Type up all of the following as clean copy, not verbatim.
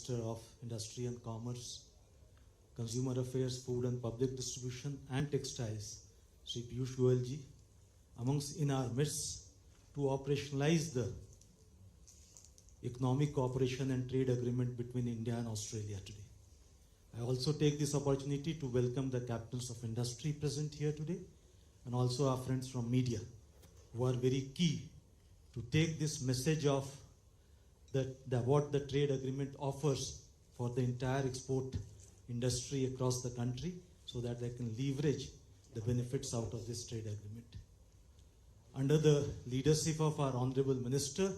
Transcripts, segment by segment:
Minister of Industry and Commerce, Consumer Affairs, Food and Public Distribution and Textiles, Shri Piyush Goyal ji, amongst in our midst to operationalize the economic cooperation and trade agreement between India and Australia today. I also take this opportunity to welcome the captains of industry present here today and also our friends from media who are very key to take this message of what the trade agreement offers for the entire export industry across the country so that they can leverage the benefits out of this trade agreement. Under the leadership of our Honorable Minister,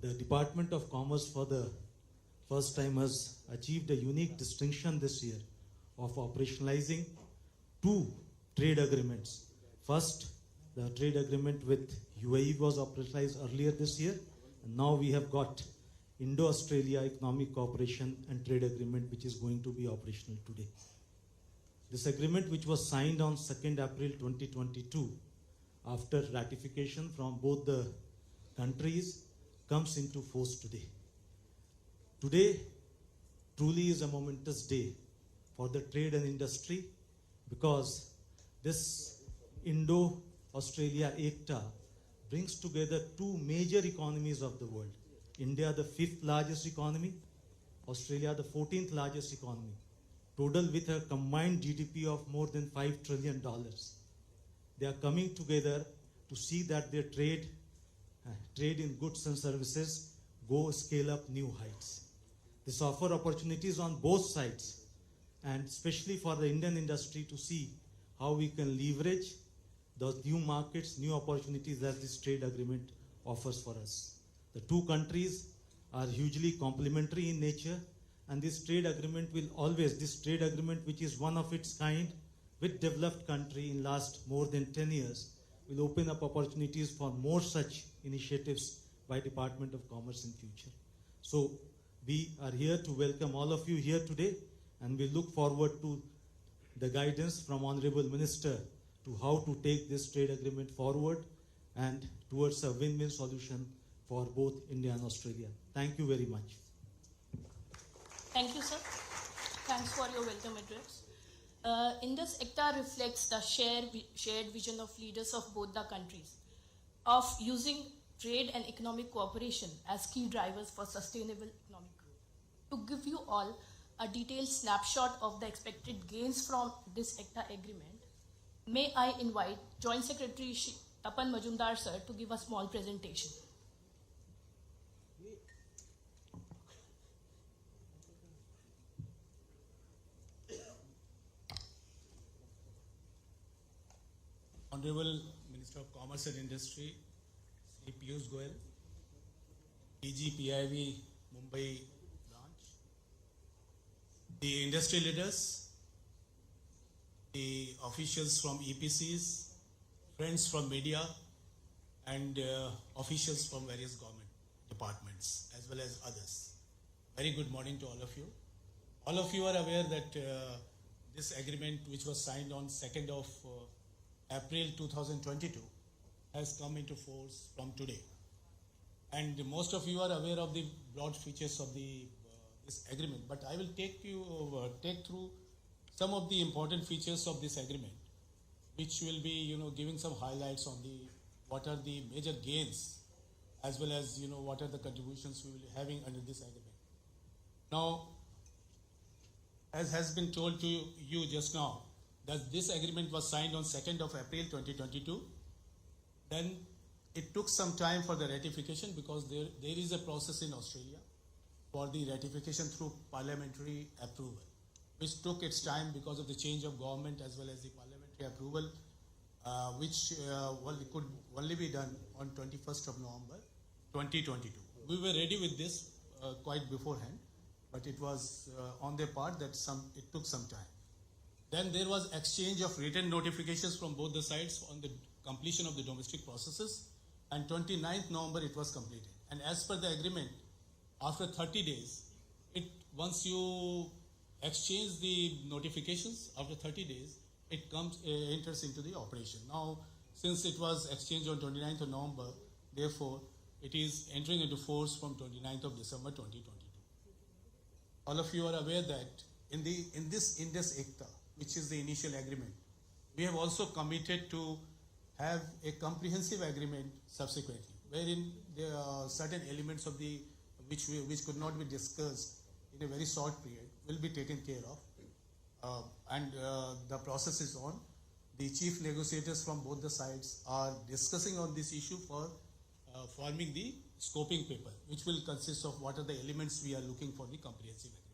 the Department of Commerce for the first time has achieved a unique distinction this year of operationalizing two trade agreements. First, the trade agreement with UAE was operationalized earlier this year, and now we have got Indo-Australia Economic Cooperation and Trade Agreement, which is going to be operational today. This agreement, which was signed on 2nd April 2022, after ratification from both the countries, comes into force today. Today truly is a momentous day for the trade and industry because this Indo-Australia ECTA brings together two major economies of the world. India, the 5th largest economy, Australia, the 14th largest economy, total with a combined GDP of more than $5 trillion. They are coming together to see that their trade in goods and services go scale up new heights. This offers opportunities on both sides, and especially for the Indian industry to see how we can leverage those new markets, new opportunities that this trade agreement offers for us. The two countries are hugely complementary in nature, and this trade agreement which is one of its kind with developed country in last more than 10 years, will open up opportunities for more such initiatives by Department of Commerce in future. So we are here to welcome all of you here today, and we look forward to the guidance from Honorable Minister to how to take this trade agreement forward and towards a win-win solution for both India and Australia. Thank you very much. Thank you, sir. Thanks for your welcome address. Indus ECTA reflects the shared vision of leaders of both the countries of using trade and economic cooperation as key drivers for sustainable economic growth. To give you all a detailed snapshot of the expected gains from this ECTA agreement, may I invite Joint Secretary Tapan Majumdar sir to give a small presentation. Honorable Minister of Commerce and Industry, Shri Piyush Goyal, DG PIV Mumbai branch, the industry leaders, the officials from EPCs, friends from media, and officials from various government departments, as well as others. Very good morning to all of you. All of you are aware that this agreement, which was signed on 2nd of April 2022, has come into force from today. And most of you are aware of the broad features of this agreement, but I will take through some of the important features of this agreement, which will be giving some highlights on what are the major gains, as well as what are the contributions we will be having under this agreement. Now, as has been told to you just now, that this agreement was signed on 2nd of April 2022. Then it took some time for the ratification because there is a process in Australia for the ratification through parliamentary approval, which took its time because of the change of government as well as the parliamentary approval, which could only be done on 21st of November 2022. We were ready with this quite beforehand, but it was on their part that it took some time. Then there was exchange of written notifications from both the sides on the completion of the domestic processes, and 29th November it was completed. And as per the agreement, after 30 days, once you exchange the notifications, after 30 days, it enters into the operation. Now, since it was exchanged on 29th of November, therefore, it is entering into force from 29th of December 2022. all of you are aware that in this Indus Ekta, which is the initial agreement, we have also committed to have a comprehensive agreement subsequently, wherein there are certain elements of the which could not be discussed in a very short period will be taken care of, and the process is on. The chief negotiators from both the sides are discussing on this issue for forming the scoping paper, which will consist of what are the elements we are looking for the comprehensive agreement.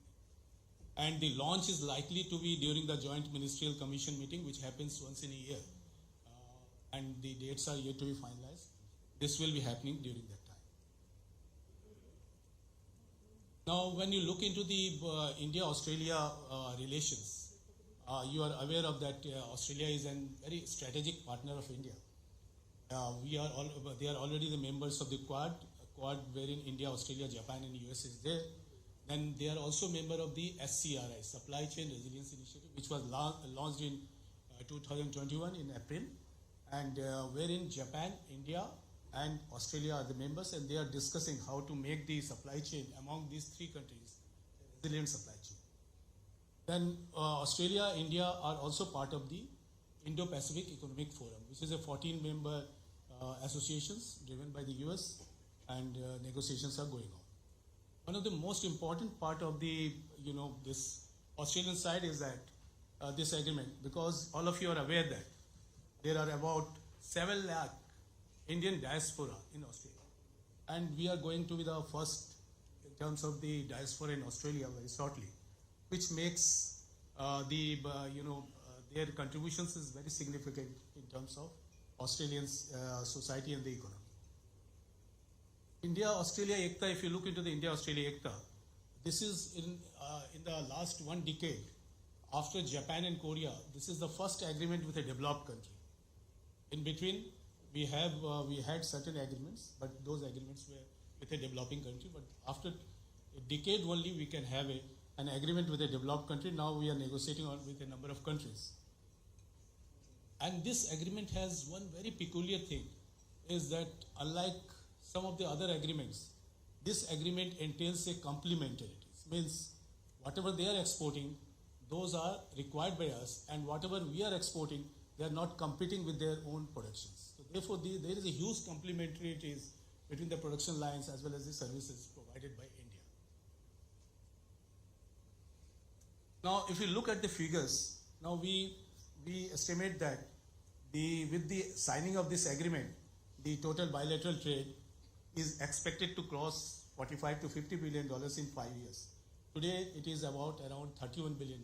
And the launch is likely to be during the Joint Ministerial Commission meeting, which happens once in a year. And the dates are yet to be finalized. This will be happening during that time. Now, when you look into the India-Australia relations, you are aware of that Australia is a very strategic partner of India. They are already the members of the Quad wherein India, Australia, Japan and US is there. Then they are also member of the SCRI, Supply Chain Resilience Initiative, which was launched in 2021 in April, and wherein Japan, India and Australia are the members, and they are discussing how to make the supply chain among these three countries a resilient supply chain. Then Australia, India are also part of the Indo-Pacific Economic Forum, which is a 14-member associations driven by the US, and negotiations are going on. One of the most important part of the this Australian side is that this agreement, because all of you are aware that there are about 7 lakh Indian diaspora in Australia, and we are going to be the first in terms of the diaspora in Australia very shortly, which makes their contributions is very significant in terms of Australian society and the economy. India-Australia Ekta, if you look into the India-Australia Ekta, this is in the last 1 decade, after Japan and Korea, this is the first agreement with a developed country. In between, we had certain agreements, but those agreements were with a developing country. But after a decade only, we can have an agreement with a developed country. Now we are negotiating with a number of countries. And this agreement has one very peculiar thing, is that unlike some of the other agreements, this agreement entails a complementarity. It means whatever they are exporting, those are required by us, and whatever we are exporting, they are not competing with their own productions. So therefore, there is a huge complementarity between the production lines as well as the services provided by India. Now, if you look at the figures, now we estimate that with the signing of this agreement, the total bilateral trade is expected to cross $45 to $50 billion in 5 years. Today, it is about around $31 billion,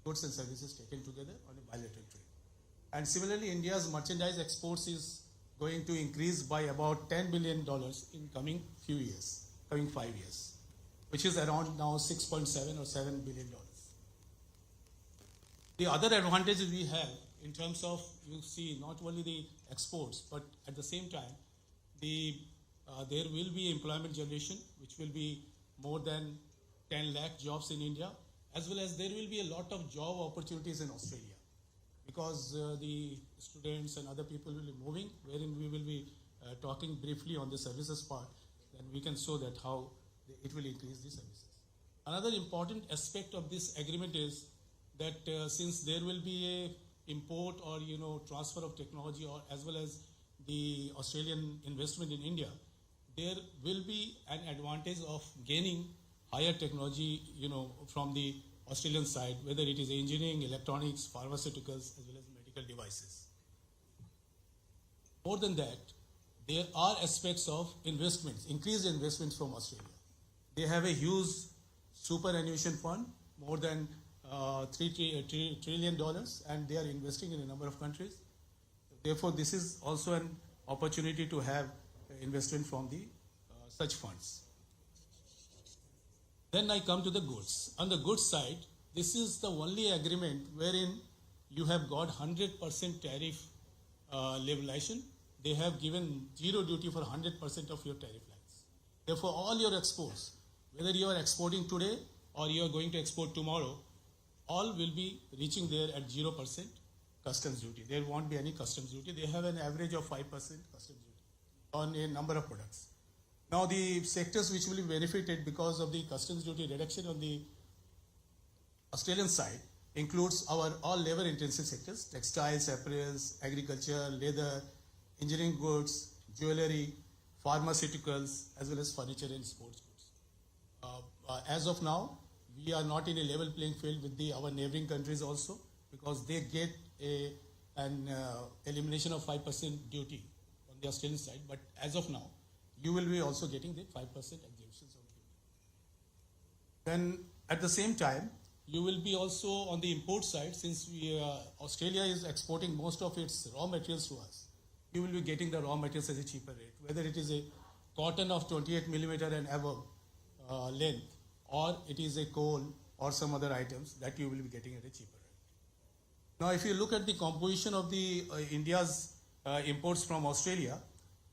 goods and services taken together on a bilateral trade. And similarly, India's merchandise exports is going to increase by about $10 billion in coming 5 years, which is around now $6.7 or $7 billion. The other advantages we have in terms of, you see, not only the exports, but at the same time, there will be employment generation, which will be more than 10 lakh jobs in India, as well as there will be a lot of job opportunities in Australia, because the students and other people will be moving, wherein we will be talking briefly on the services part, then we can show that how it will increase the services. Another important aspect of this agreement is that since there will be a import or transfer of technology, or as well as the Australian investment in India, there will be an advantage of gaining higher technology from the Australian side, whether it is engineering, electronics, pharmaceuticals, as well as medical devices. More than that, there are aspects of investments, increased investments from Australia. They have a huge superannuation fund, more than $3 trillion, and they are investing in a number of countries. Therefore, this is also an opportunity to have investment from the such funds. Then I come to the goods. On the goods side, this is the only agreement wherein you have got 100% tariff liberalization. They have given zero duty for 100% of your tariff lines. Therefore, all your exports, whether you are exporting today or you are going to export tomorrow, all will be reaching there at 0% customs duty. There won't be any customs duty. They have an average of 5% customs duty on a number of products. Now the sectors which will be benefited because of the customs duty reduction on the Australian side includes our all labor intensive sectors: textiles, apparels, agriculture, leather, engineering goods, jewelry, pharmaceuticals, as well as furniture and sports goods. As of now, we are not in a level playing field with our neighboring countries also, because they get an elimination of 5% duty on the Australian side. But as of now, you will be also getting the 5% exemptions on duty. Then at the same time, you will be also on the import side, since Australia is exporting most of its raw materials to us. You will be getting the raw materials at a cheaper rate, whether it is a cotton of 28 millimeter and above length, or it is a coal or some other items that you will be getting at a cheaper rate. Now, if you look at the composition of the India's imports from Australia,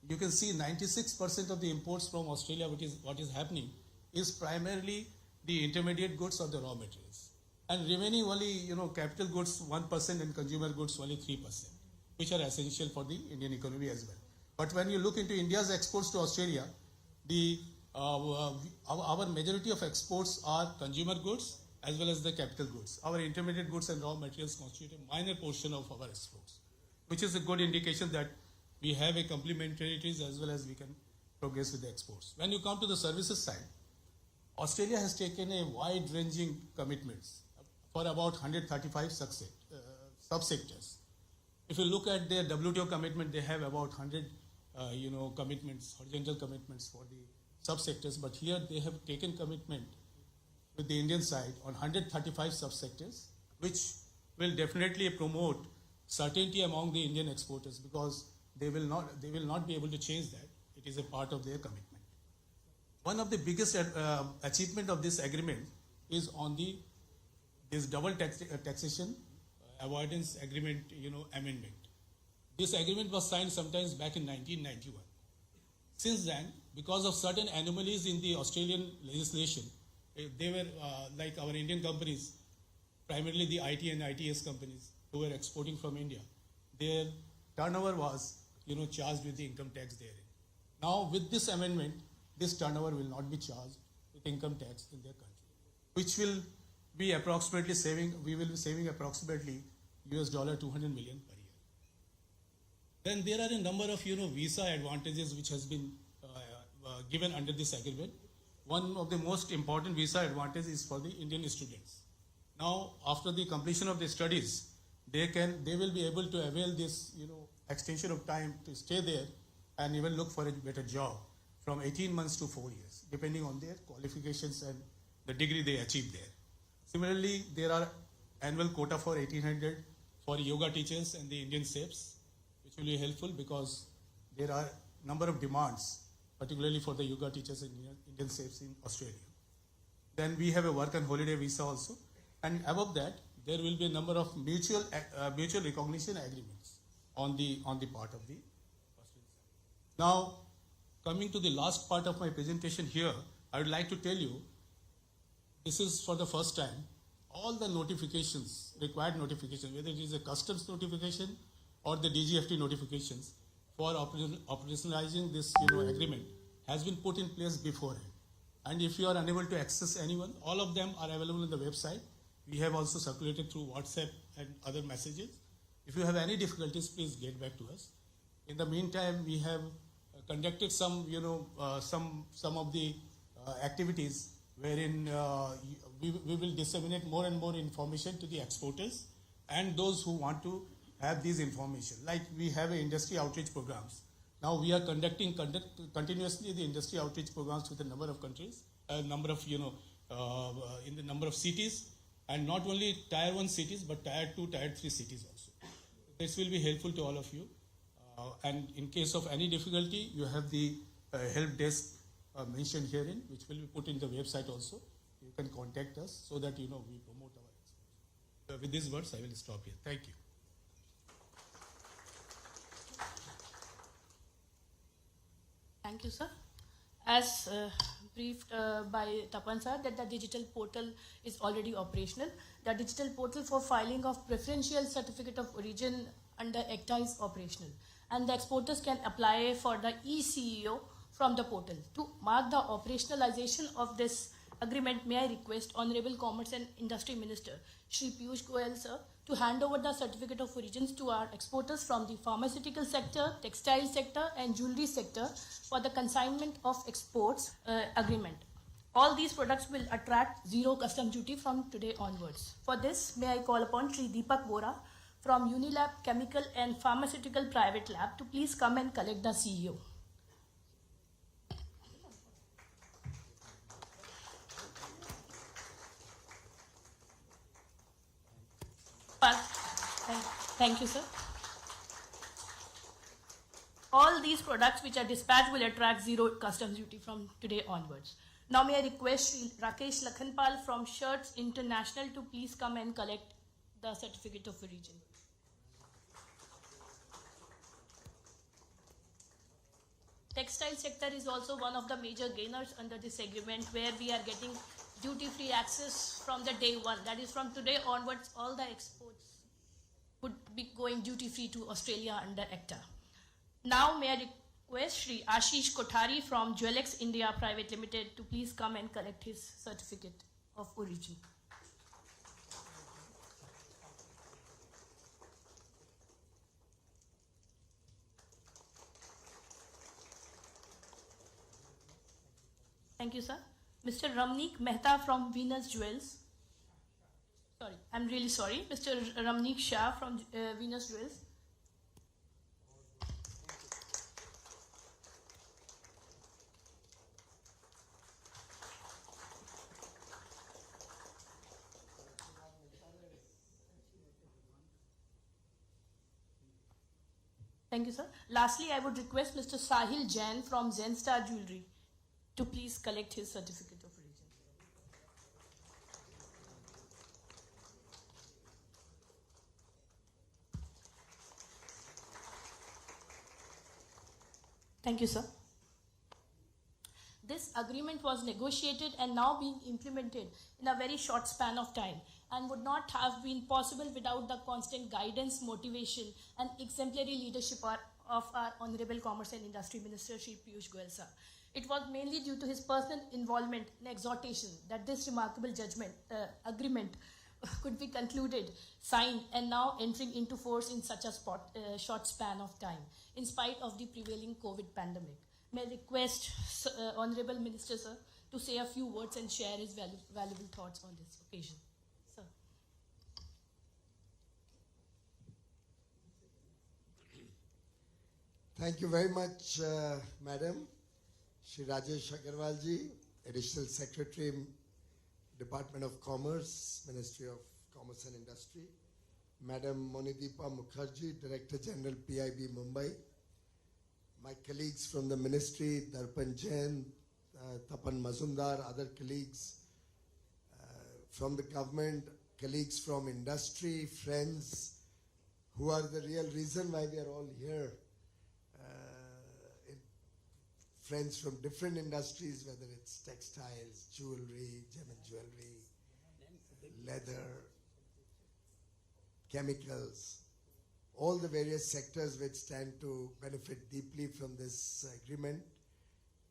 you can see 96% of the imports from Australia, which is what is happening, is primarily the intermediate goods or the raw materials, and remaining only capital goods 1% and consumer goods only 3%, which are essential for the Indian economy as well. But when you look into India's exports to Australia, our majority of exports are consumer goods as well as the capital goods. Our intermediate goods and raw materials constitute a minor portion of our exports, which is a good indication that we have a complementarities as well as we can progress with the exports. When you come to the services side, Australia has taken a wide-ranging commitments for about 135 subsectors. If you look at their WTO commitment, they have about 100 commitments, horizontal commitments for the subsectors, but here they have taken commitment with the Indian side on 135 subsectors, which will definitely promote certainty among the Indian exporters, because they will not be able to change that. It is a part of their commitment. One of the biggest achievement of this agreement is on this double taxation avoidance agreement amendment. This agreement was signed sometimes back in 1991. Since then, because of certain anomalies in the Australian legislation, they were like our Indian companies, primarily the IT and ITS companies who were exporting from India, their turnover was charged with the income tax therein. Now with this amendment, this turnover will not be charged with income tax in their country, which will be approximately we will be saving approximately $200 million per year. Then there are a number of visa advantages which has been given under this agreement. One of the most important visa advantages is for the Indian students. Now, after the completion of the studies, they will be able to avail this extension of time to stay there and even look for a better job from 18 months to 4 years, depending on their qualifications and the degree they achieve there. Similarly, there are annual quota for 1800 for yoga teachers and the Indian chefs, which will be helpful because there are number of demands, particularly for the yoga teachers and Indian chefs in Australia. Then we have a work and holiday visa also, and above that, there will be a number of mutual recognition agreements on the part of the Australian side. Now, coming to the last part of my presentation here, I would like to tell you, this is for the first time, all the notifications, required notifications, whether it is a customs notification or the DGFT notifications for operationalizing this agreement has been put in place beforehand. And if you are unable to access anyone, all of them are available on the website. We have also circulated through WhatsApp and other messages. If you have any difficulties, please get back to us. In the meantime, we have conducted some of the activities wherein we will disseminate more and more information to the exporters and those who want to have these information. Like we have industry outreach programs. Now we are conducting continuously the industry outreach programs with a number of countries, in the number of cities, and not only tier 1 cities, but tier 2, tier 3 cities also. This will be helpful to all of you. And in case of any difficulty, you have the help desk mentioned herein, which will be put in the website also. You can contact us so that we promote our exports. With these words, I will stop here. Thank you. Thank you, sir. As briefed by Tapan sir, that the digital portal is already operational. The digital portal for filing of preferential certificate of origin under ACTA is operational, and the exporters can apply for the e-CEO from the portal. To mark the operationalization of this agreement, may I request Honorable Commerce and Industry Minister Shri Piyush Goyal sir to hand over the certificate of origins to our exporters from the pharmaceutical sector, textile sector and jewelry sector for the consignment of exports agreement. All these products will attract zero custom duty from today onwards. For this, may I call upon Shri Deepak Bora from Unilab Chemical and Pharmaceutical Private Lab to please come and collect the CEO. Thank you, sir. All these products which are dispatched will attract zero customs duty from today onwards. Now may I request Shri Rakesh Lakhanpal from Shirts International to please come and collect the certificate of origin. Textile sector is also one of the major gainers under this agreement, where we are getting duty-free access from the day one. That is, from today onwards, all the exports would be going duty-free to Australia under ACTA. Now may I request Shri Ashish Kothari from Jewelex India Private Limited to please come and collect his certificate of origin. Thank you, sir. Mr. Ramneek Mehta from Venus Jewels. Sorry, I'm really sorry. Mr. Ramneek Shah from Venus Jewels. Thank you, sir. Lastly, I would request Mr. Sahil Jain from Zen Star Jewelry to please collect his certificate of origin. Thank you, sir. This agreement was negotiated and now being implemented in a very short span of time, and would not have been possible without the constant guidance, motivation and exemplary leadership of our Honorable Commerce and Industry Minister Shri Piyush Goyal sir. It was mainly due to his personal involvement and exhortation that this remarkable agreement could be concluded, signed and now entering into force in such a short span of time, in spite of the prevailing COVID pandemic. May I request Honorable Minister sir to say a few words and share his valuable thoughts on this occasion. Sir. Thank you very much, Madam. Shri Rajesh Agarwal ji, Additional Secretary, Department of Commerce, Ministry of Commerce and Industry. Madam Monideepa Mukherjee, Director General PIB Mumbai. My colleagues from the Ministry, Darpan Jain, Tapan Mazumdar, other colleagues from the government, colleagues from industry, friends, who are the real reason why we are all here. Friends from different industries, whether it's textiles, jewelry, gem and jewelry, leather, chemicals, all the various sectors which stand to benefit deeply from this agreement.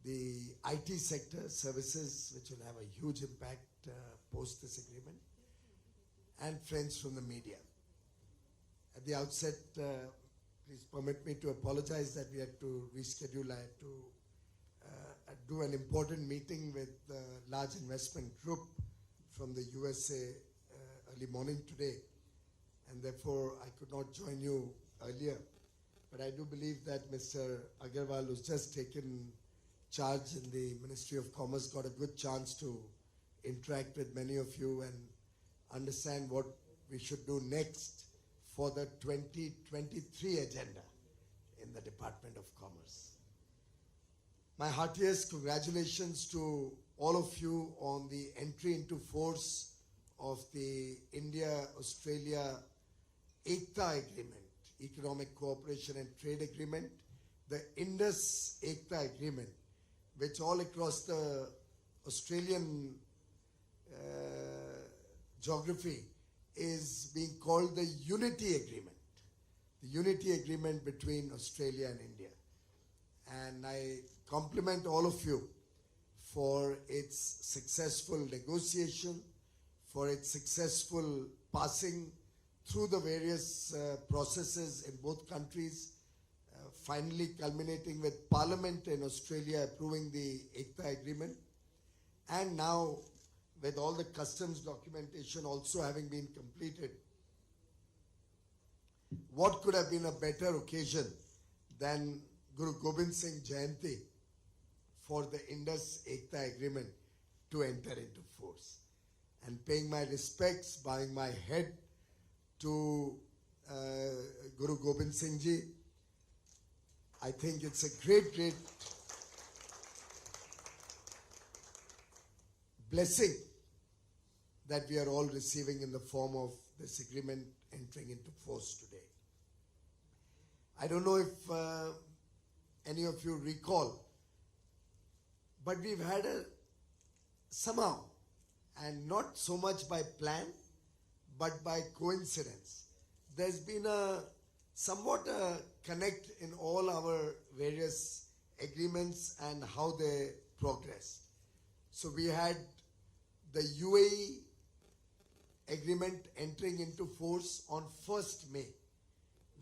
The IT sector, services, which will have a huge impact post this agreement, and friends from the media. At the outset, please permit me to apologize that we had to reschedule. I had to do an important meeting with a large investment group from the USA early morning today, and therefore I could not join you earlier. But I do believe that Mr. Agarwal, who's just taken charge in the Ministry of Commerce, got a good chance to interact with many of you and understand what we should do next for the 2023 agenda in the Department of Commerce. My heartiest congratulations to all of you on the entry into force of the India-Australia ECTA agreement, Economic Cooperation and Trade Agreement, the Indus ECTA agreement, which all across the Australian geography is being called the Unity Agreement, the Unity Agreement between Australia and India. And I compliment all of you for its successful negotiation, for its successful passing through the various processes in both countries, finally culminating with Parliament in Australia approving the Ekta Agreement, and now with all the customs documentation also having been completed. What could have been a better occasion than Guru Gobind Singh Jayanti for the Indus Ekta Agreement to enter into force? And paying my respects, bowing my head to Guru Gobind Singh Ji, I think it's a great, great blessing that we are all receiving in the form of this agreement entering into force today. I don't know if any of you recall, but we've had somehow, and not so much by plan, but by coincidence, there's been somewhat a connect in all our various agreements and how they progress. So we had the UAE agreement entering into force on 1st May,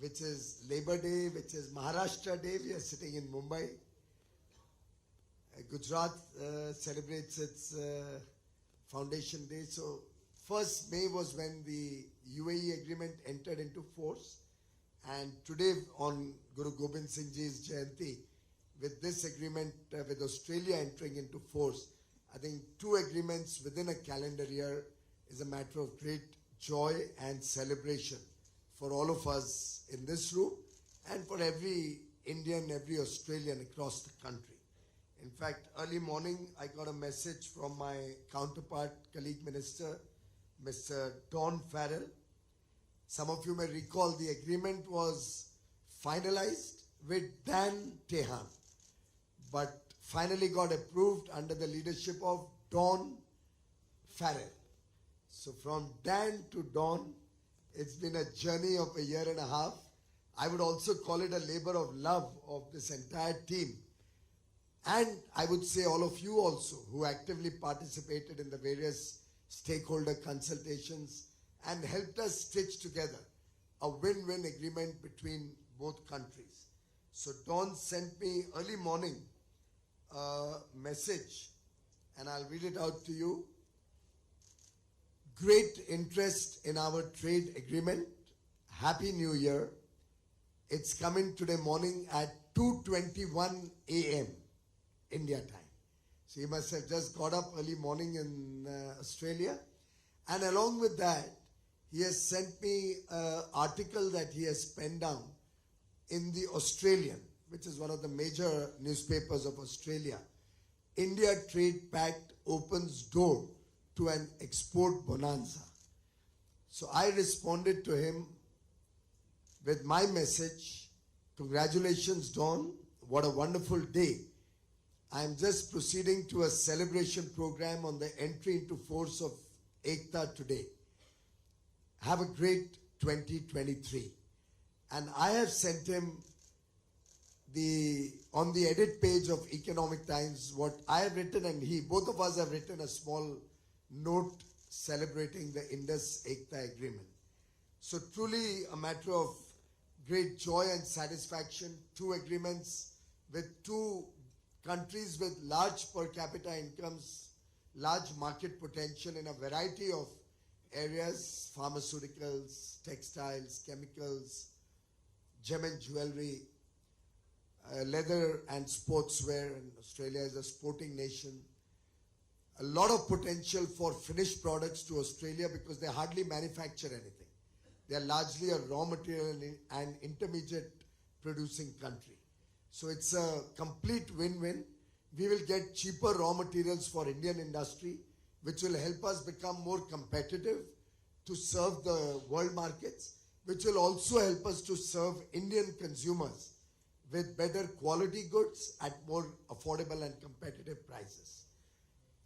which is Labor Day, which is Maharashtra Day. We are sitting in Mumbai. Gujarat celebrates its Foundation Day. So 1st May was when the UAE agreement entered into force. And today on Guru Gobind Singh Ji's Jayanti, with this agreement with Australia entering into force, I think 2 agreements within a calendar year is a matter of great joy and celebration for all of us in this room and for every Indian, every Australian across the country. In fact, early morning, I got a message from my counterpart, colleague minister, Mr. Don Farrell. Some of you may recall the agreement was finalized with Dan Tehan, but finally got approved under the leadership of Don Farrell. So from Dan to Don, it's been a journey of a year and a half. I would also call it a labor of love of this entire team. And I would say all of you also who actively participated in the various stakeholder consultations and helped us stitch together a win-win agreement between both countries. So Don sent me early morning a message, and I'll read it out to you. Great interest in our trade agreement. Happy New Year. It's coming today morning at 2:21 a.m. India time. So he must have just got up early morning in Australia. And along with that, he has sent me an article that he has penned down in the Australian, which is one of the major newspapers of Australia. India Trade Pact opens door to an export bonanza. So I responded to him with my message. Congratulations, Don. What a wonderful day. I am just proceeding to a celebration program on the entry into force of Ekta today. Have a great 2023. And I have sent him on the edit page of Economic Times what I have written, and both of us have written a small note celebrating the Indus Ekta Agreement. So truly a matter of great joy and satisfaction. 2 agreements with 2 countries with large per capita incomes, large market potential in a variety of areas: pharmaceuticals, textiles, chemicals, gem and jewelry, leather and sportswear, and Australia is a sporting nation. A lot of potential for finished products to Australia because they hardly manufacture anything. They are largely a raw material and intermediate producing country. So it's a complete win-win. We will get cheaper raw materials for Indian industry, which will help us become more competitive to serve the world markets, which will also help us to serve Indian consumers with better quality goods at more affordable and competitive prices.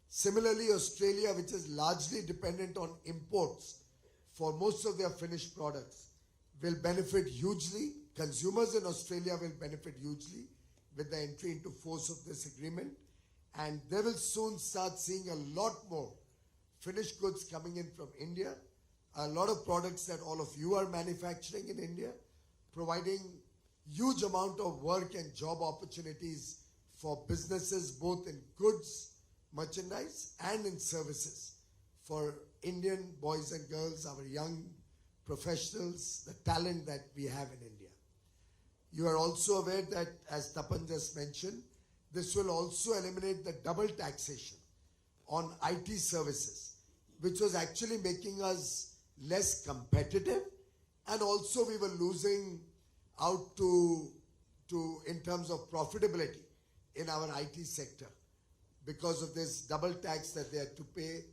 Similarly, Australia, which is largely dependent on imports for most of their finished products, will benefit hugely. Consumers in Australia will benefit hugely. with the entry into force of this agreement, and they will soon start seeing a lot more finished goods coming in from India, a lot of products that all of you are manufacturing in India, providing huge amount of work and job opportunities for businesses both in goods, merchandise and in services for Indian boys and girls, our young professionals, the talent that we have in India. You are also aware that, as Tapan just mentioned, this will also eliminate the double taxation on IT services, which was actually making us less competitive, and also we were losing out to in terms of profitability in our IT sector because of this double tax that they had to pay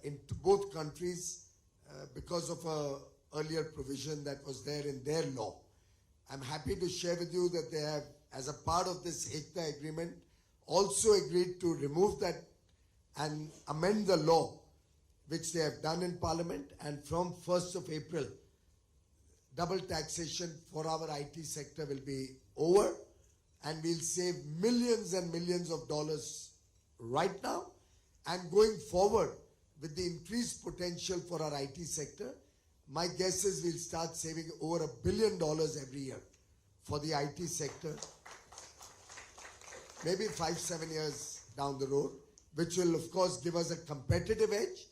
in both countries because of a earlier provision that was there in their law. I'm happy to share with you that they have, as a part of this Ekta agreement, also agreed to remove that and amend the law, which they have done in Parliament, and from 1st of April, double taxation for our IT sector will be over, and we'll save millions and millions of dollars right now, and going forward with the increased potential for our IT sector, my guess is we'll start saving over $1 billion every year for the IT sector, maybe 5-7 years down the road, which will of course give us a competitive edge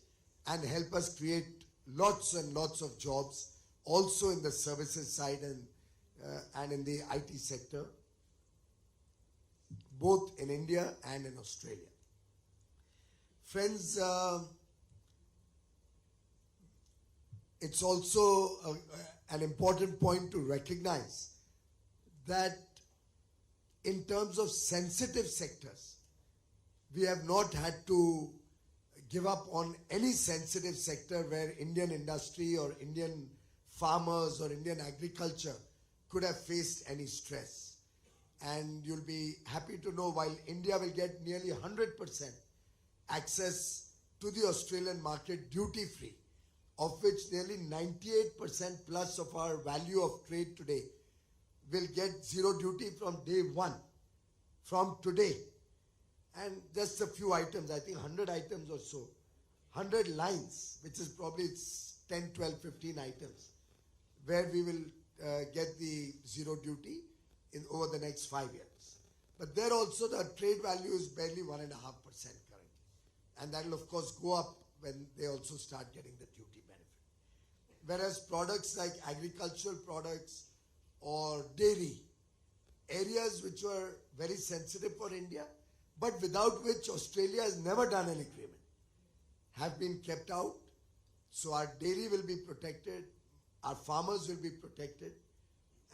and help us create lots and lots of jobs also in the services side and in the IT sector, both in India and in Australia. Friends, it's also an important point to recognize that in terms of sensitive sectors, we have not had to give up on any sensitive sector where Indian industry or Indian farmers or Indian agriculture could have faced any stress. And you'll be happy to know, while India will get nearly 100% access to the Australian market duty-free, of which nearly 98% plus of our value of trade today will get zero duty from day one, from today. And just a few items, I think 100 items or so, 100 lines, which is probably 10, 12, 15 items, where we will get the zero duty in over the next 5 years. But there also the trade value is barely 1.5% currently. And that will of course go up when they also start getting the duty benefit. Whereas products like agricultural products or dairy, areas which were very sensitive for India, but without which Australia has never done an agreement, have been kept out. So our dairy will be protected, our farmers will be protected,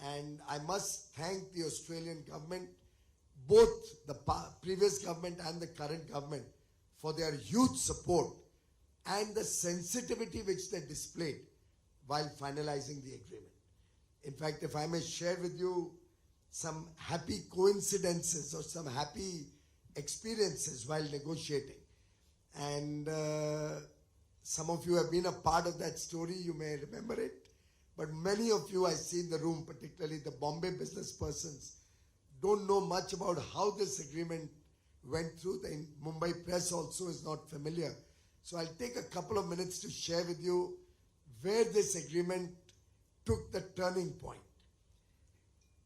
and I must thank the Australian government, both the previous government and the current government, for their huge support and the sensitivity which they displayed while finalizing the agreement. In fact, if I may share with you some happy coincidences or some happy experiences while negotiating, and some of you have been a part of that story, you may remember it, but many of you I see in the room, particularly the Bombay business persons, don't know much about how this agreement went through. The Mumbai press also is not familiar. So I'll take a couple of minutes to share with you where this agreement took the turning point.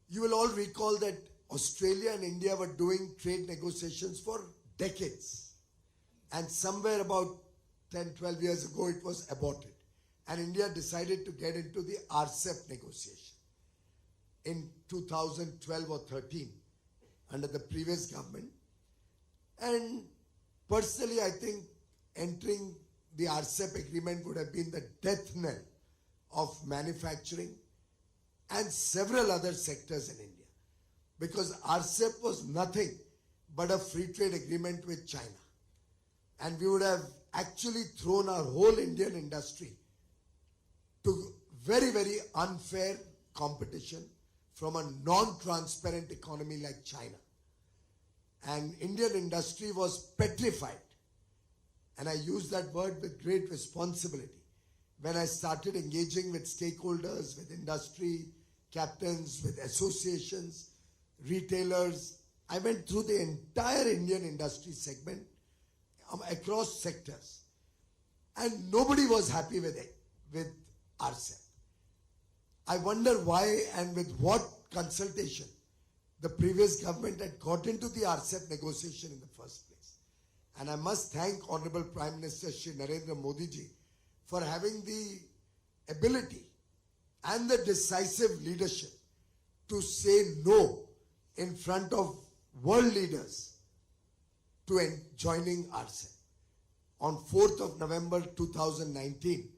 You will all recall that Australia and India were doing trade negotiations for decades. And somewhere about 10, 12 years ago, it was aborted. And India decided to get into the RCEP negotiation in 2012 or 13 under the previous government. And personally, I think entering the RCEP agreement would have been the death knell of manufacturing and several other sectors in India. Because RCEP was nothing but a free trade agreement with China. And we would have actually thrown our whole Indian industry to very, very unfair competition from a non-transparent economy like China. And Indian industry was petrified. And I use that word with great responsibility. When I started engaging with stakeholders, with industry captains, with associations, retailers. I went through the entire Indian industry segment across sectors. And nobody was happy with it, with RCEP. I wonder why and with what consultation the previous government had got into the RCEP negotiation in the first place. And I must thank Honorable Prime Minister Shri Narendra Modi ji for having the ability and the decisive leadership to say no in front of world leaders to joining RCEP. On 4th of November 2019,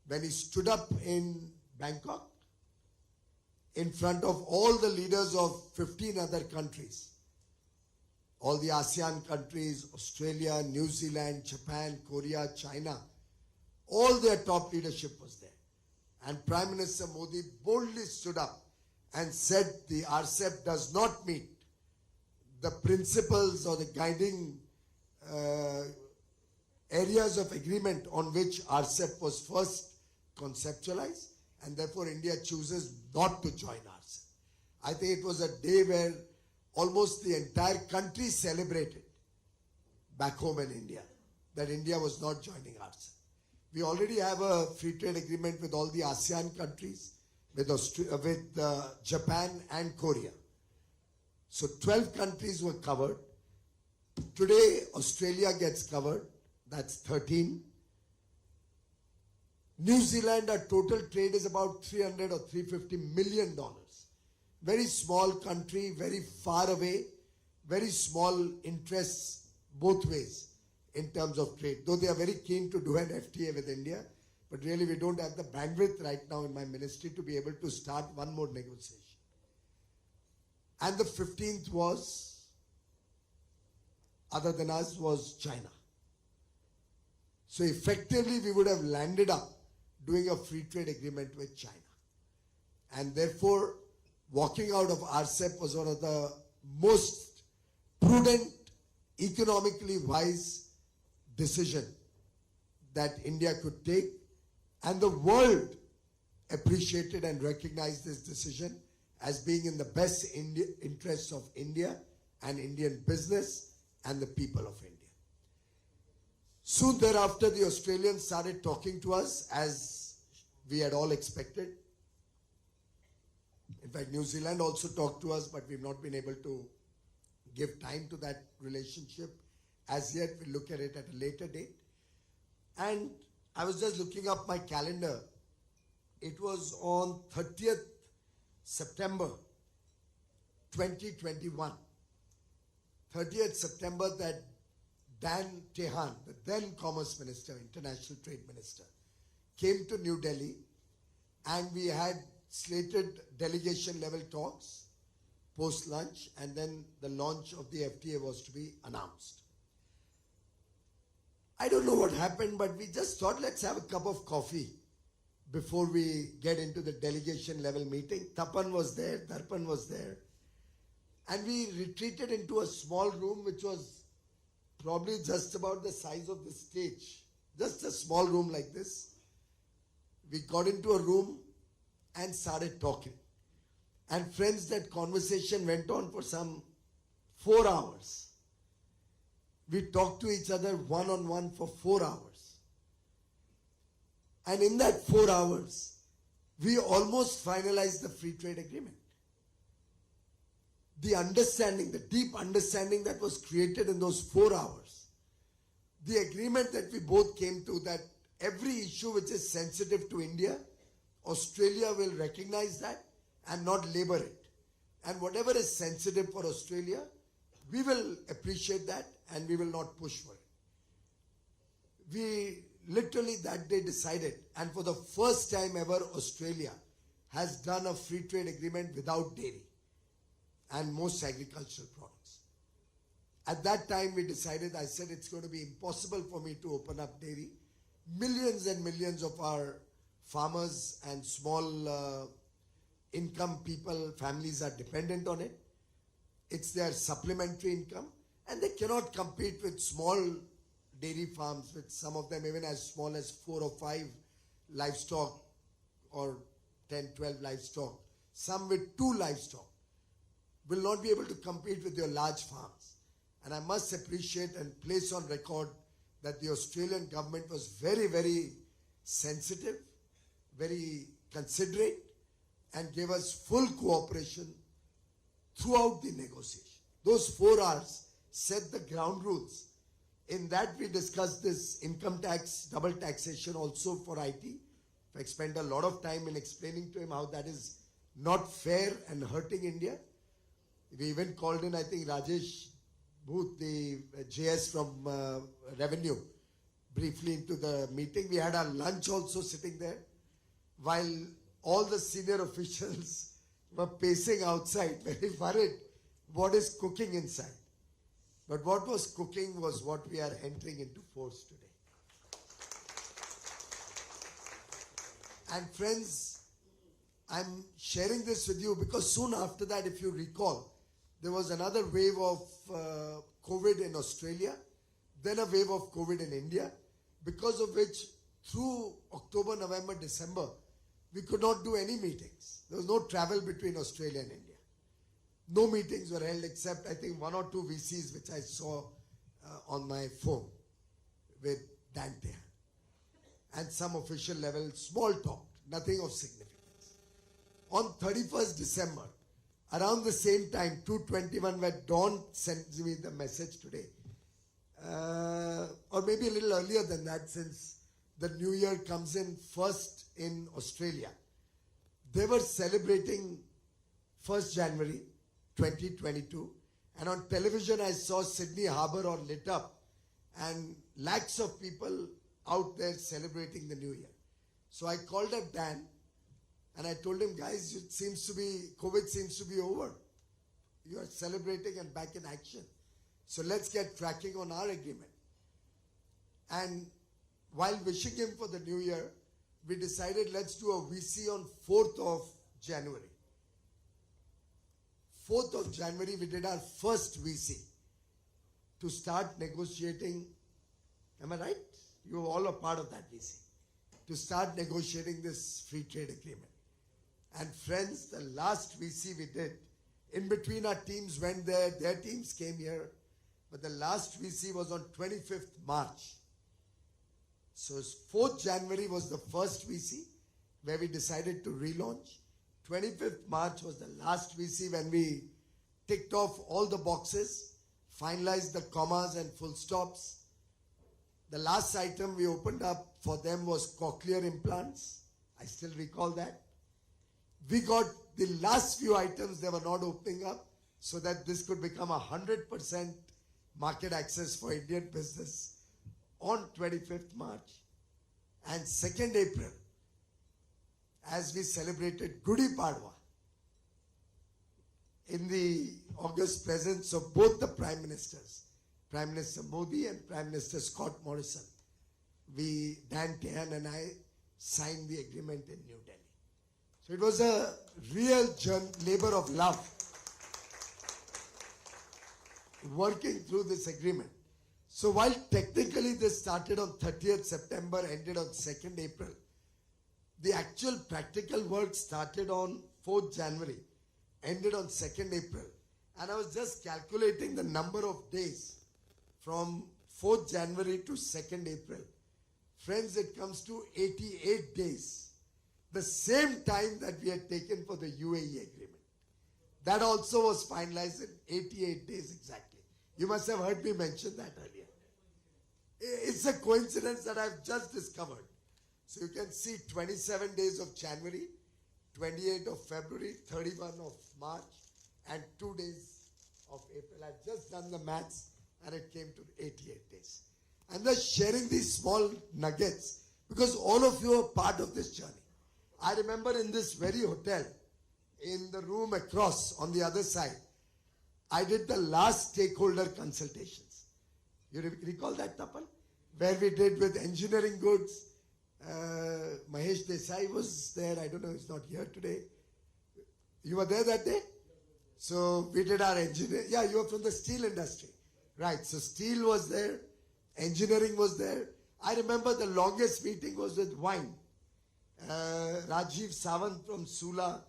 when he stood up in Bangkok in front of all the leaders of 15 other countries, all the ASEAN countries, Australia, New Zealand, Japan, Korea, China, all their top leadership was there. And Prime Minister Modi boldly stood up and said the RCEP does not meet the principles or the guiding areas of agreement on which RCEP was first conceptualized, and therefore India chooses not to join RCEP. I think it was a day where almost the entire country celebrated back home in India that India was not joining RCEP. We already have a free trade agreement with all the ASEAN countries, with Japan and Korea. So 12 countries were covered. Today, Australia gets covered. That's 13. New Zealand, our total trade is about $300 or $350 million. Very small country, very far away, very small interests both ways in terms of trade. Though they are very keen to do an FTA with India, but really we don't have the bandwidth right now in my ministry to be able to start one more negotiation. And the 15th was, other than us, was China. So effectively we would have landed up doing a free trade agreement with China. And therefore, walking out of RCEP was one of the most prudent, economically wise decision that India could take. And the world appreciated and recognized this decision as being in the best interests of India and Indian business and the people of India. Soon thereafter, the Australians started talking to us as we had all expected. In fact, New Zealand also talked to us, but we've not been able to give time to that relationship as yet. We'll look at it at a later date. And I was just looking up my calendar. It was on 30th September 2021. 30th September that Dan Tehan, the then Commerce Minister, International Trade Minister, came to New Delhi, and we had slated delegation level talks post-lunch, and then the launch of the FTA was to be announced. I don't know what happened, but we just thought, let's have a cup of coffee before we get into the delegation level meeting. Tapan was there, Darpan was there, and we retreated into a small room which was probably just about the size of the stage, just a small room like this. We got into a room and started talking. And friends, that conversation went on for some 4 hours. We talked to each other one-on-one for 4 hours. And in that 4 hours, we almost finalized the free trade agreement. The understanding, the deep understanding that was created in those 4 hours, the agreement that we both came to, that every issue which is sensitive to India, Australia will recognize that and not labor it. And whatever is sensitive for Australia, we will appreciate that and we will not push for it. We literally that day decided, and for the first time ever, Australia has done a free trade agreement without dairy and most agricultural products. At that time we decided, I said it's going to be impossible for me to open up dairy. Millions and millions of our farmers and small income people, families are dependent on it. It's their supplementary income, and they cannot compete with small dairy farms, with some of them even as small as 4 or 5 livestock or 10, 12 livestock, some with 2 livestock. will not be able to compete with your large farms. And I must appreciate and place on record that the Australian government was very, very sensitive, very considerate, and gave us full cooperation throughout the negotiation. Those 4 hours set the ground rules. In that we discussed this income tax, double taxation also for IT. I spent a lot of time in explaining to him how that is not fair and hurting India. We even called in, I think, Rajesh Booth, the JS from Revenue, briefly into the meeting. We had our lunch also sitting there, while all the senior officials were pacing outside, very worried what is cooking inside. But what was cooking was what we are entering into force today. And friends, I'm sharing this with you because soon after that, if you recall, there was another wave of COVID in Australia, then a wave of COVID in India, because of which through October, November, December, we could not do any meetings. There was no travel between Australia and India. No meetings were held except, I think, 1 or 2 VCs which I saw on my phone with Dante. And some official level, small talk, nothing of significance. On 31st December, around the same time, 2:21, where Dawn sent me the message today, or maybe a little earlier than that, since the New Year comes in first in Australia. They were celebrating 1st January 2022, and on television I saw Sydney Harbour all lit up and lakhs of people out there celebrating the New Year. So I called up Dan and I told him, guys, COVID seems to be over. You are celebrating and back in action. So let's get cracking on our agreement. And while wishing him for the New Year, we decided let's do a VC on 4th of January. 4th of January, we did our first VC to start negotiating. Am I right? You all are part of that VC. To start negotiating this free trade agreement. And friends, the last VC we did, in between our teams went there, their teams came here, but the last VC was on 25th March. So 4th January was the first VC where we decided to relaunch. 25th March was the last VC when we ticked off all the boxes, finalized the commas and full stops. The last item we opened up for them was cochlear implants. I still recall that. We got the last few items they were not opening up so that this could become 100% market access for Indian business on 25th March. And 2nd April, as we celebrated Gudi Padwa, in the august presence of both the Prime Ministers, Prime Minister Modi and Prime Minister Scott Morrison, Dan Tehan and I signed the agreement in New Delhi. So it was a real labor of love working through this agreement. So while technically this started on 30th September, ended on 2nd April, the actual practical work started on 4th January, ended on 2nd April. And I was just calculating the number of days from 4th January to 2nd April. Friends, it comes to 88 days. The same time that we had taken for the UAE agreement. That also was finalized in 88 days exactly. You must have heard me mention that earlier. It's a coincidence that I've just discovered. So you can see 27 days of January, 28 of February, 31 of March, and 2 days of April. I've just done the maths and it came to 88 days. I'm just sharing these small nuggets because all of you are part of this journey. I remember in this very hotel, in the room across on the other side, I did the last stakeholder consultations. You recall that, Tapal? Where we did with engineering goods. Mahesh Desai was there. I don't know, he's not here today. You were there that day? So we did our engineering. Yeah, you were from the steel industry. Right, so steel was there. Engineering was there. I remember the longest meeting was with wine. Rajiv Sawant from Sula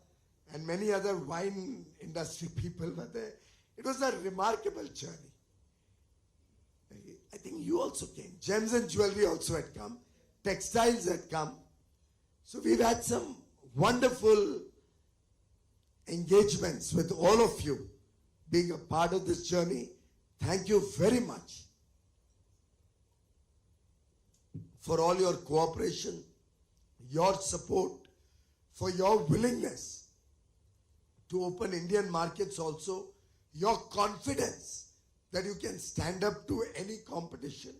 and many other wine industry people were there. It was a remarkable journey. I think you also came. Gems and jewelry also had come. Textiles had come. So we've had some wonderful engagements with all of you being a part of this journey. Thank you very much for all your cooperation, your support, for your willingness to open Indian markets also, your confidence that you can stand up to any competition,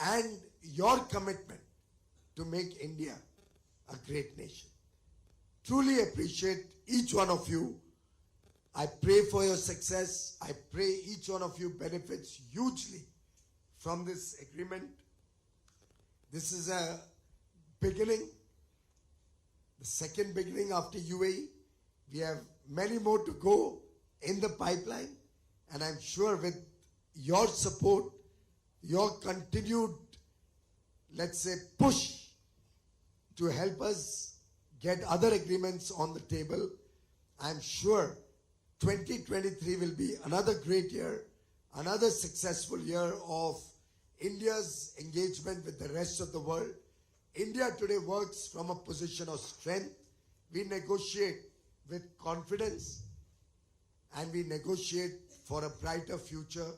and your commitment to make India a great nation. Truly appreciate each one of you. I pray for your success. I pray each one of you benefits hugely from this agreement. This is a beginning, the second beginning after UAE. We have many more to go in the pipeline, and I'm sure with your support, your continued, let's say, push to help us get other agreements on the table, I'm sure 2023 will be another great year, another successful year of India's engagement with the rest of the world. India today works from a position of strength. We negotiate with confidence, and we negotiate for a brighter future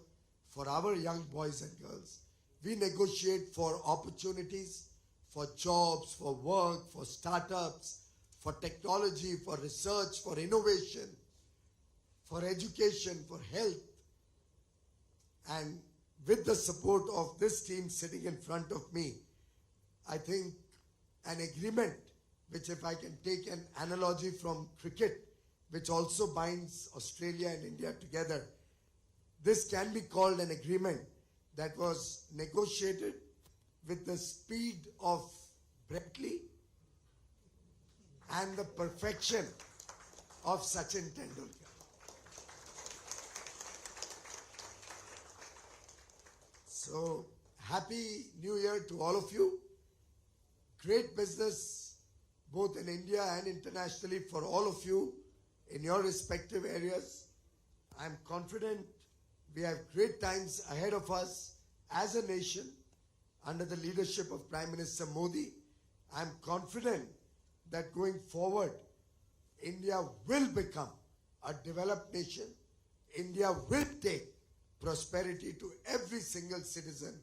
for our young boys and girls. We negotiate for opportunities, for jobs, for work, for startups, for technology, for research, for innovation, for education, for health. And with the support of this team sitting in front of me, I think an agreement, which if I can take an analogy from cricket, which also binds Australia and India together, this can be called an agreement that was negotiated with the speed of Brett Lee and the perfection of Sachin Tendulkar. So, happy New Year to all of you. Great business both in India and internationally for all of you in your respective areas. I'm confident we have great times ahead of us as a nation under the leadership of Prime Minister Modi. I'm confident that going forward, India will become a developed nation. India will take prosperity to every single citizen,